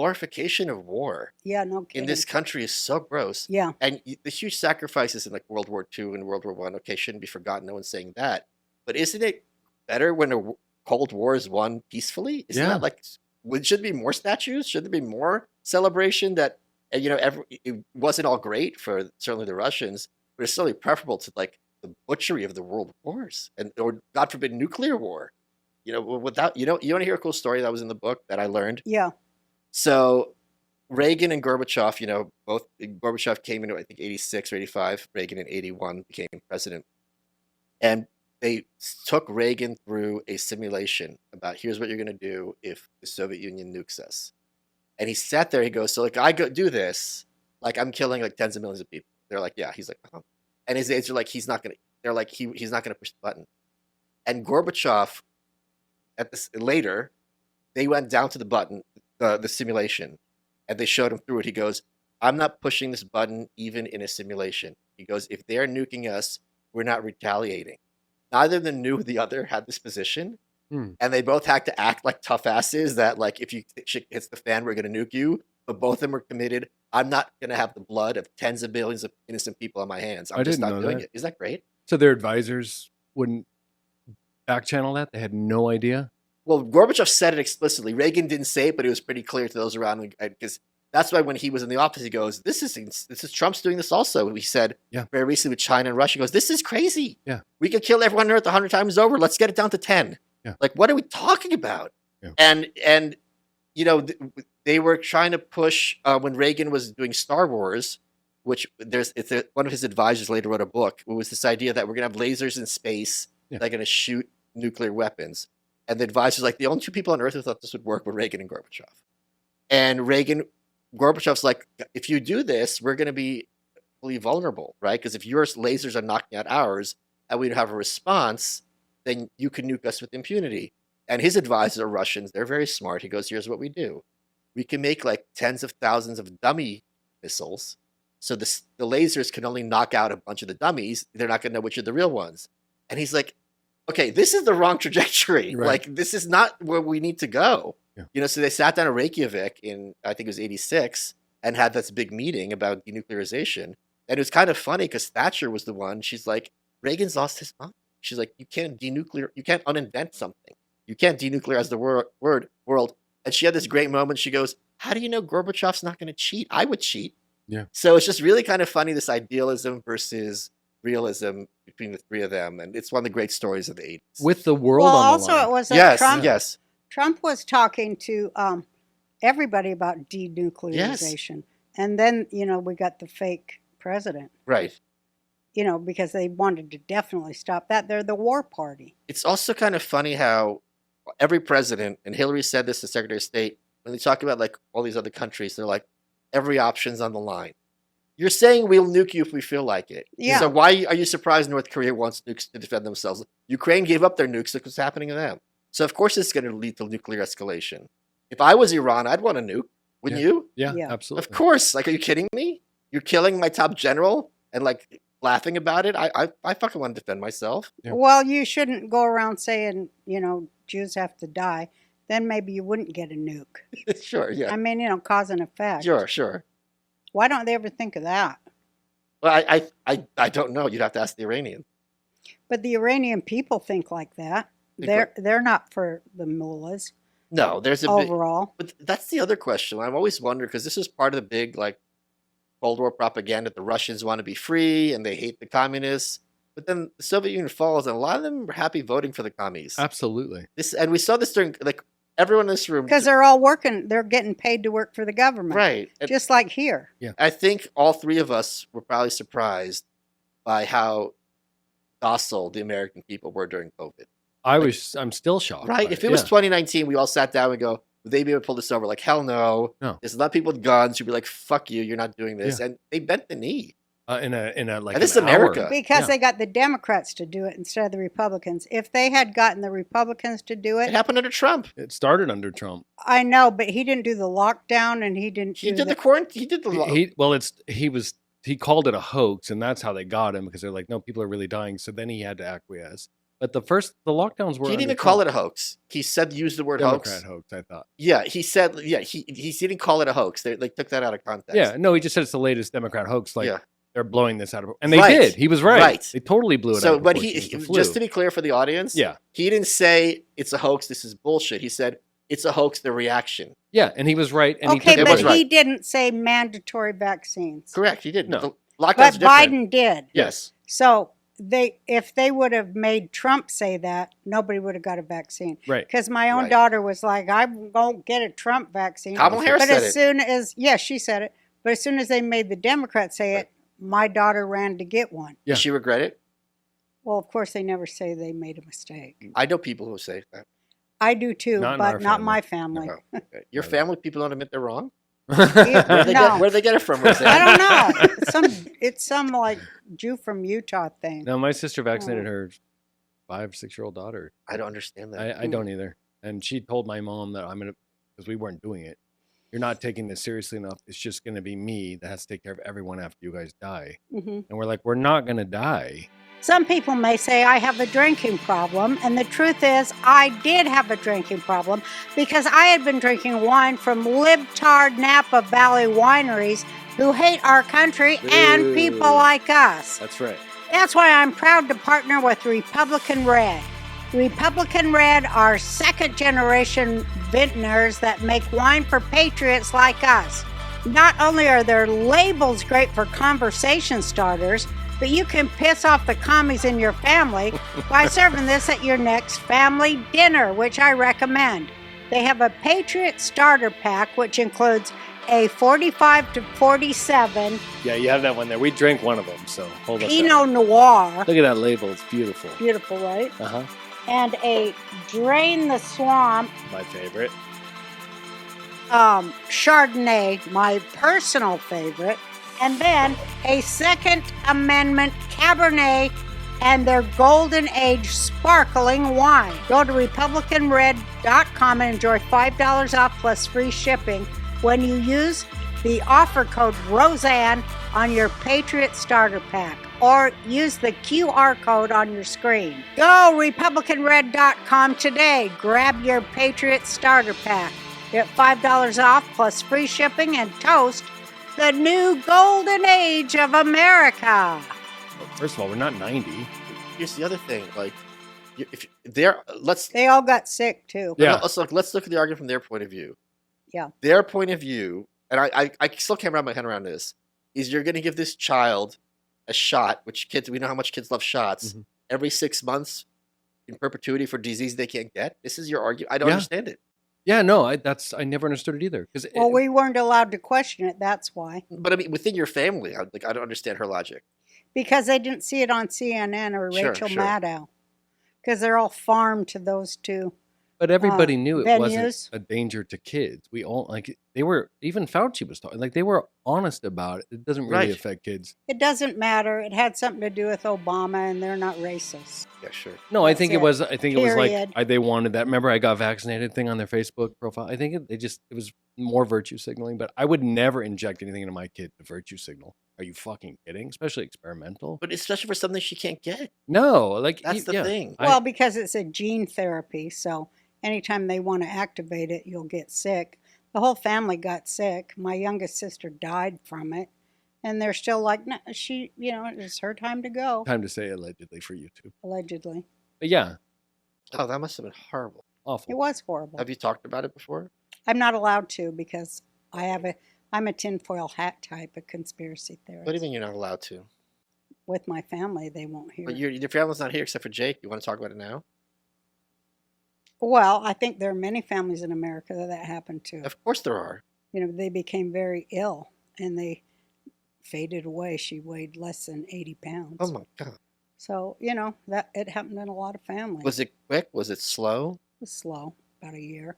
glorification of war Yeah, no in kidding. this country is so gross. Yeah. And the huge sacrifices in like World War II and World War One, okay, shouldn't be forgotten. No one's saying that. But isn't it better when a Cold War is won peacefully? Isn't that like, should there be more statues? Should there be more celebration that, it wasn't all great for certainly the Russians, but it's certainly preferable to like the butchery of the world wars or God forbid, nuclear war. Without, you want to hear a cool story that was in the book that I learned? Yeah. So Reagan and Gorbachev, both Gorbachev came into, I think, 86 or 85. Reagan in 81 became president. And they took Reagan through a simulation about here's what you're going to do if the Soviet Union nukes us. And he sat there, he goes, so like, I go do this, like I'm killing like tens of millions of people. They're like, yeah. He's like, uh-huh. And his aides are like, he's not going to, they're like, he's not going to push the button. And Gorbachev, later, they went down to the button, the simulation, and they showed him through it. He goes, I'm not pushing this button even in a simulation. He goes, if they're nuking us, we're not retaliating. Neither of them knew the other had this position, and they both had to act like tough asses that, like, if shit hits the fan, we're going to nuke you. But both of them were committed. I'm not going to have the blood of tens of millions of innocent people on my hands. I'm just not doing it. Isn't that great? So their advisors wouldn't back channel that? They had no idea? Well, Gorbachev said it explicitly. Reagan didn't say it, but it was pretty clear to those around him, because that's why when he was in the office, he goes, this is Trump's doing this also. He said very recently with China and Russia, he goes, this is crazy. Yeah. We could kill everyone on Earth 100 times over. Let's get it down to 10. Yeah. Like, what are we talking about? Yeah. And they were trying to push, when Reagan was doing Star Wars, which one of his advisors later wrote a book. It was this idea that we're going to have lasers in space that are going to shoot nuclear weapons. And the advisors like, the only two people on Earth who thought this would work were Reagan and Gorbachev. And Gorbachev's like, if you do this, we're going to be fully vulnerable, right? Because if your lasers are knocking out ours and we don't have a response, then you can nuke us with impunity. And his advisors are Russians. They're very smart. He goes, here's what we do. We can make like tens of thousands of dummy missiles. So the lasers can only knock out a bunch of the dummies. They're not going to know which are the real ones. And he's like, okay, this is the wrong trajectory. Right. Like, this is not where we need to go. Yeah. So they sat down in Reykjavik in, I think it was 86, and had this big meeting about denuclearization. And it was kind of funny because Thatcher was the one. She's like, Reagan's lost his mind. She's like, you can't uninvent something. You can't denuclearize the world. And she had this great moment. She goes, how do you know Gorbachev's not going to cheat? I would cheat. Yeah. So it's just really kind of funny, this idealism versus realism between the three of them. And it's one of the great stories of the 80s. With the world on the also line. It was Yes. Trump was talking to everybody about denuclearization. Yes. And then, we got the fake president. Right. Because they wanted to definitely stop that. They're the war party. It's also kind of funny how every president, and Hillary said this to Secretary of State, when they talk about like all these other countries, they're like, every option's on the line. You're saying we'll nuke you if we feel like it. Yeah. So why are you surprised North Korea wants nukes to defend themselves? Ukraine gave up their nukes. Look what's happening to them. So of course it's going to lead to nuclear escalation. If I was Iran, I'd want a nuke. Wouldn't you? Yeah, absolutely. Of course. Like, are you kidding me? You're killing my top general and like laughing about it? I fucking want to defend myself. Yeah. Well, you shouldn't go around saying, Jews have to die. Then maybe you wouldn't get a nuke. Sure, yeah. I mean, cause and effect. Sure. Why don't they ever think of that? Well, I don't know. You'd have to ask the Iranians. But the Iranian people think like that. They're not for the mullahs. No, there's a overall. But that's the other question. I've always wondered, because this is part of the big like Cold War propaganda. The Russians want to be free and they hate the communists. But then the Soviet Union falls, and a lot of them are happy voting for the commies. Absolutely. And we saw this during like everyone in this room, because they're all working. They're getting paid to work for the government, right? Just like here. Yeah. I think all three of us were probably surprised by how docile the American people were during COVID. I'm still shocked. Right? If it was 2019, we all sat down and go, would they be able to pull this over? Like, hell no. There's a lot of people with guns who'd be like, fuck you, you're not doing this. Yeah. And they bent the knee. In a like, and this is America. Because they got the Democrats to do it instead of the Republicans. If they had gotten the Republicans to do it. It happened under Trump. It started under Trump. I know, but he didn't do the lockdown, and he didn't He did the quarantine. He did the lockdown. He called it a hoax, and that's how they got him, because they're like, no, people are really dying. So then he had to acquiesce. But the lockdowns were. He didn't under even call Trump. it a hoax. He said use the word Democrat hoax. hoax, I thought. Yeah, he said he didn't call it a hoax. They took that out of context. Yeah, no, he just said it's the latest Democrat hoax. Like they're blowing this out of, and they Right. did. He was right. Right. They totally blew it out. So, of but proportion. It's the flu. just to be clear for the audience, he didn't say it's a hoax. This is bullshit. He said it's a hoax. The reaction. Yeah, and he was right. And okay, he but took he didn't say mandatory vaccines. Correct. He didn't. No. The lockdown's But different. Biden did. Yes. So if they would have made Trump say that, nobody would have got a vaccine. Right. Because my own daughter was like, I won't get a Trump vaccine. Kamala Harris said as soon as she said it. But as soon as they made the Democrats say it, my daughter ran to get one. Does she regret it? Well, of course, they never say they made a mistake. I know people who say that. I do too, Not in but our not family. my family. No. Your family people don't admit they're wrong? No. Where do they get it from, Roseanne? I don't know. It's some like Jew from Utah thing. No, my sister vaccinated her 5-6-year-old daughter. I don't understand that. I don't either. And she told my mom that because we weren't doing it. You're not taking this seriously enough. It's just going to be me that has to take care of everyone after you guys die. Mm-hmm. And we're like, we're not going to die. Some people may say I have a drinking problem, and the truth is I did have a drinking problem because I had been drinking wine from libtard Napa Valley wineries who hate our country and people like us. That's right. That's why I'm proud to partner with Republican Red. Republican Red are second-generation vintners that make wine for patriots like us. Not only are their labels great for conversation starters, but you can piss off the commies in your family by serving this at your next family dinner, which I recommend. They have a Patriot Starter Pack, which includes a 45 to 47 Yeah, you have that one there. We drank one of them, so hold up. Pinot Noir. Look at that label. It's beautiful. Beautiful, right? Uh-huh. And a Drain the Swamp My favorite. Chardonnay, my personal favorite, and then a Second Amendment Cabernet and their Golden Age sparkling wine. Go to RepublicanRed.com and enjoy $5 off plus free shipping when you use the offer code Roseanne on your Patriot Starter Pack, or use the QR code on your screen. Go RepublicanRed.com today. Grab your Patriot Starter Pack. Get $5 off plus free shipping and toast the new golden age of America. Well, first of all, we're not 90. Here's the other thing. Like, They all got sick too. Yeah. let's look at the argument from their point of view. Yeah. Their point of view, and I still can't wrap my head around this, is you're going to give this child a shot, which we know how much kids love shots, every 6 months in perpetuity for disease they can't get. This is your argument. I don't understand it. Yeah, no, I never understood it either. We weren't allowed to question it. That's why. But I mean, within your family, I don't understand her logic. Because they didn't see it on CNN or Rachel Sure. Maddow. Because they're all farmed to those two. But everybody knew it wasn't venues. a danger to kids. We all even Fauci was talking, they were honest about it. It doesn't really affect kids. It doesn't matter. It had something to do with Obama, and they're not racist. Yeah, sure. No, I think it was like Period. they wanted that. Remember, I got vaccinated thing on their Facebook profile. I think it was more virtue signaling. But I would never inject anything into my kid to virtue signal. Are you fucking kidding? Especially experimental. But especially for something she can't get. No, That's the thing. Well, because it's a gene therapy, so anytime they want to activate it, you'll get sick. The whole family got sick. My youngest sister died from it. And they're still like, no, it's her time to go. Time to say allegedly for YouTube. Allegedly. But yeah. Oh, that must have been horrible. Awful. It was horrible. Have you talked about it before? I'm not allowed to because I'm a tinfoil hat type of conspiracy theorist. What do you mean you're not allowed to? With my family, they won't hear. But your family's not here except for Jake. You want to talk about it now? Well, I think there are many families in America that happened to. Of course there are. They became very ill and they faded away. She weighed less than 80 pounds. Oh my God. So, that it happened in a lot of families. Was it quick? Was it slow? It was slow, about a year.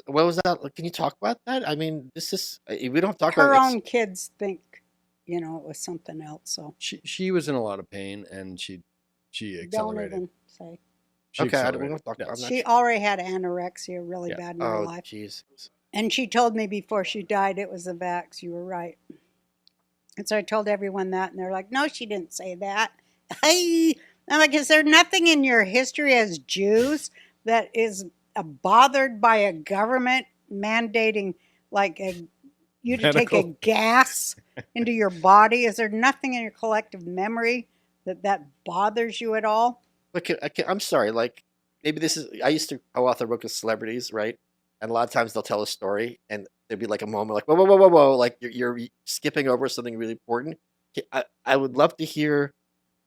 What was that? Can you talk about that? I mean, we don't talk Her about it. own kids think, it was something else. So She was in a lot of pain and she accelerated. don't even say. She We accelerated. won't talk about She already had anorexia really bad in her Oh, life. jeez. And she told me before she died it was the vax. You were right. And so I told everyone that, and they're like, no, she didn't say that. Hey, I'm like, is there nothing in your history as Jews that is bothered by a government mandating like you to take a Medical. gas into your body? Is there nothing in your collective memory that bothers you at all? Look, I'm sorry. Like, maybe this is. I used to co-author books with celebrities, right? And a lot of times they'll tell a story, and there'd be like a moment, like, whoa, whoa, whoa, whoa, whoa, like you're skipping over something really important. I would love to hear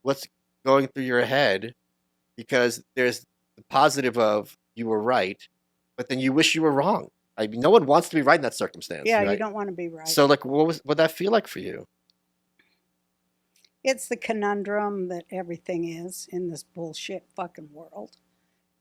what's going through your head, because there's the positive of you were right, but then you wish you were wrong. I mean, no one wants to be right in that circumstance. Yeah, right? you don't want to be right. So, like, what'd that feel like for you? It's the conundrum that everything is in this bullshit fucking world.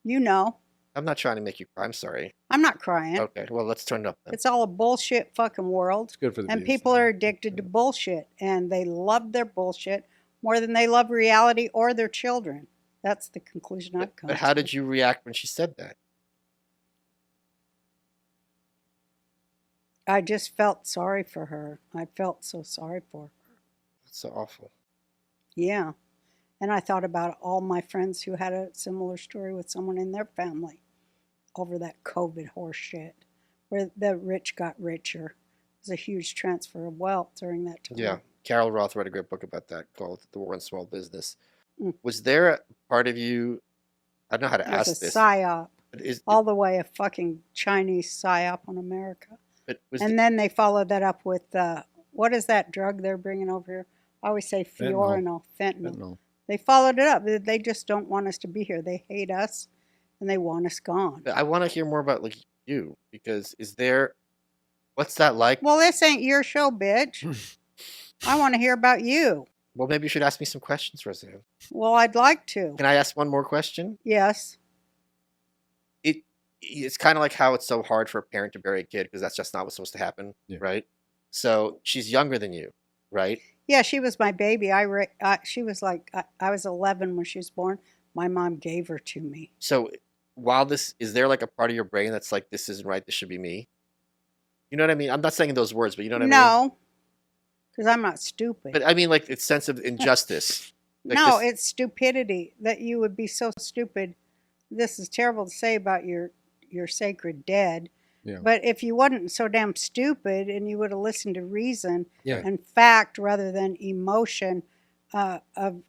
You know, I'm not trying to make you cry. I'm sorry. I'm not crying. Okay, well, let's turn it up then. It's all a bullshit fucking world. It's good for the And views, people though. are addicted to bullshit, and they love their bullshit more than they love reality or their children. That's the conclusion I've come But to. how did you react when she said that? I just felt sorry for her. I felt so sorry for her. That's so awful. Yeah. And I thought about all my friends who had a similar story with someone in their family over that COVID horse shit, where the rich got richer. It was a huge transfer of wealth during that time. Yeah. Carol Roth wrote a great book about that called The War on Small Business. Mm. Was there a part of you, I don't know how to It was ask a this. psyop. But All the way a fucking Chinese psyop on America. was And then they followed that up with, what is that drug they're bringing over here? I always say fentanyl. Fentanyl. They followed it up. They just don't want us to be here. They hate us, and they want us gone. I want to hear more about like you, because what's that like? Well, this ain't your show, bitch. I want to hear about you. Well, maybe you should ask me some questions, Roseanne. Well, I'd like to. Can I ask one more question? Yes. It's kind of like how it's so hard for a parent to bury a kid, because that's just not what's supposed to happen, Yeah. right? So she's younger than you, right? Yeah, she was my baby. She was like, I was 11 when she was born. My mom gave her to me. So while is there like a part of your brain that's like, this isn't right, this should be me? You know what I mean? I'm not saying those words, but you know what I mean? No, because I'm not stupid. But I mean, like, it's sense of injustice. Like No, this- it's stupidity that you would be so stupid. This is terrible to say about your sacred dead. Yeah. But if you wasn't so damn stupid and you would have listened to reason Yeah. and fact rather than emotion the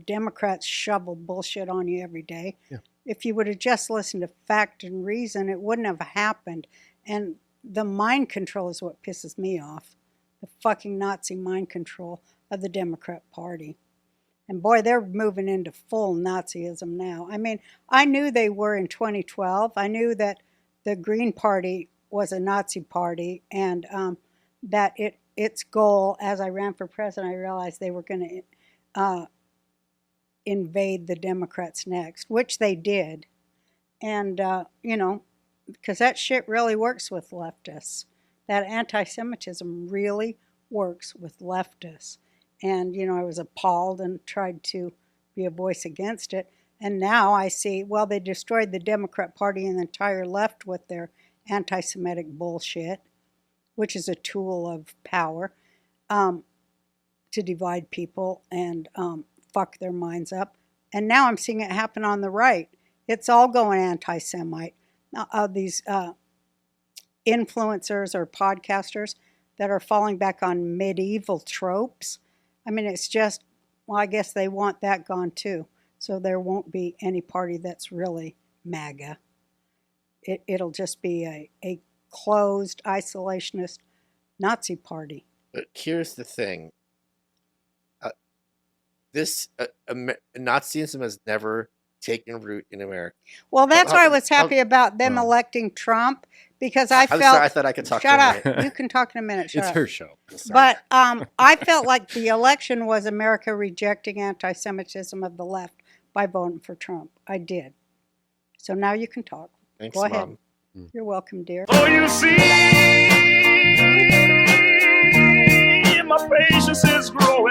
Democrats shovel bullshit on you every day. Yeah. If you would have just listened to fact and reason, it wouldn't have happened. And the mind control is what pisses me off. The fucking Nazi mind control of the Democrat Party. And boy, they're moving into full Nazism now. I mean, I knew they were in 2012. I knew that the Green Party was a Nazi party, and that its goal, as I ran for president, I realized they were going to invade the Democrats next, which they did. And, because that shit really works with leftists. That anti-Semitism really works with leftists. And, I was appalled and tried to be a voice against it. And now I see, well, they destroyed the Democrat Party and the entire left with their anti-Semitic bullshit, which is a tool of power to divide people and fuck their minds up. And now I'm seeing it happen on the right. It's all going anti-Semite. These influencers or podcasters that are falling back on medieval tropes. I mean, it's just, well, I guess they want that gone too. So there won't be any party that's really MAGA. It'll just be a closed, isolationist Nazi party. But here's the thing. Nazism has never taken root in America. Well, that's why I was happy about them electing Trump, because I felt... sorry, I thought I could talk Shut for a up. minute. You can talk in a minute. Shut It's up. her show. But I felt like the election was America rejecting anti-Semitism of the left by voting for Trump. I did. So now you can talk. Thanks, Go ahead. Mom. You're welcome, dear. Oh, you see, my patience is growing.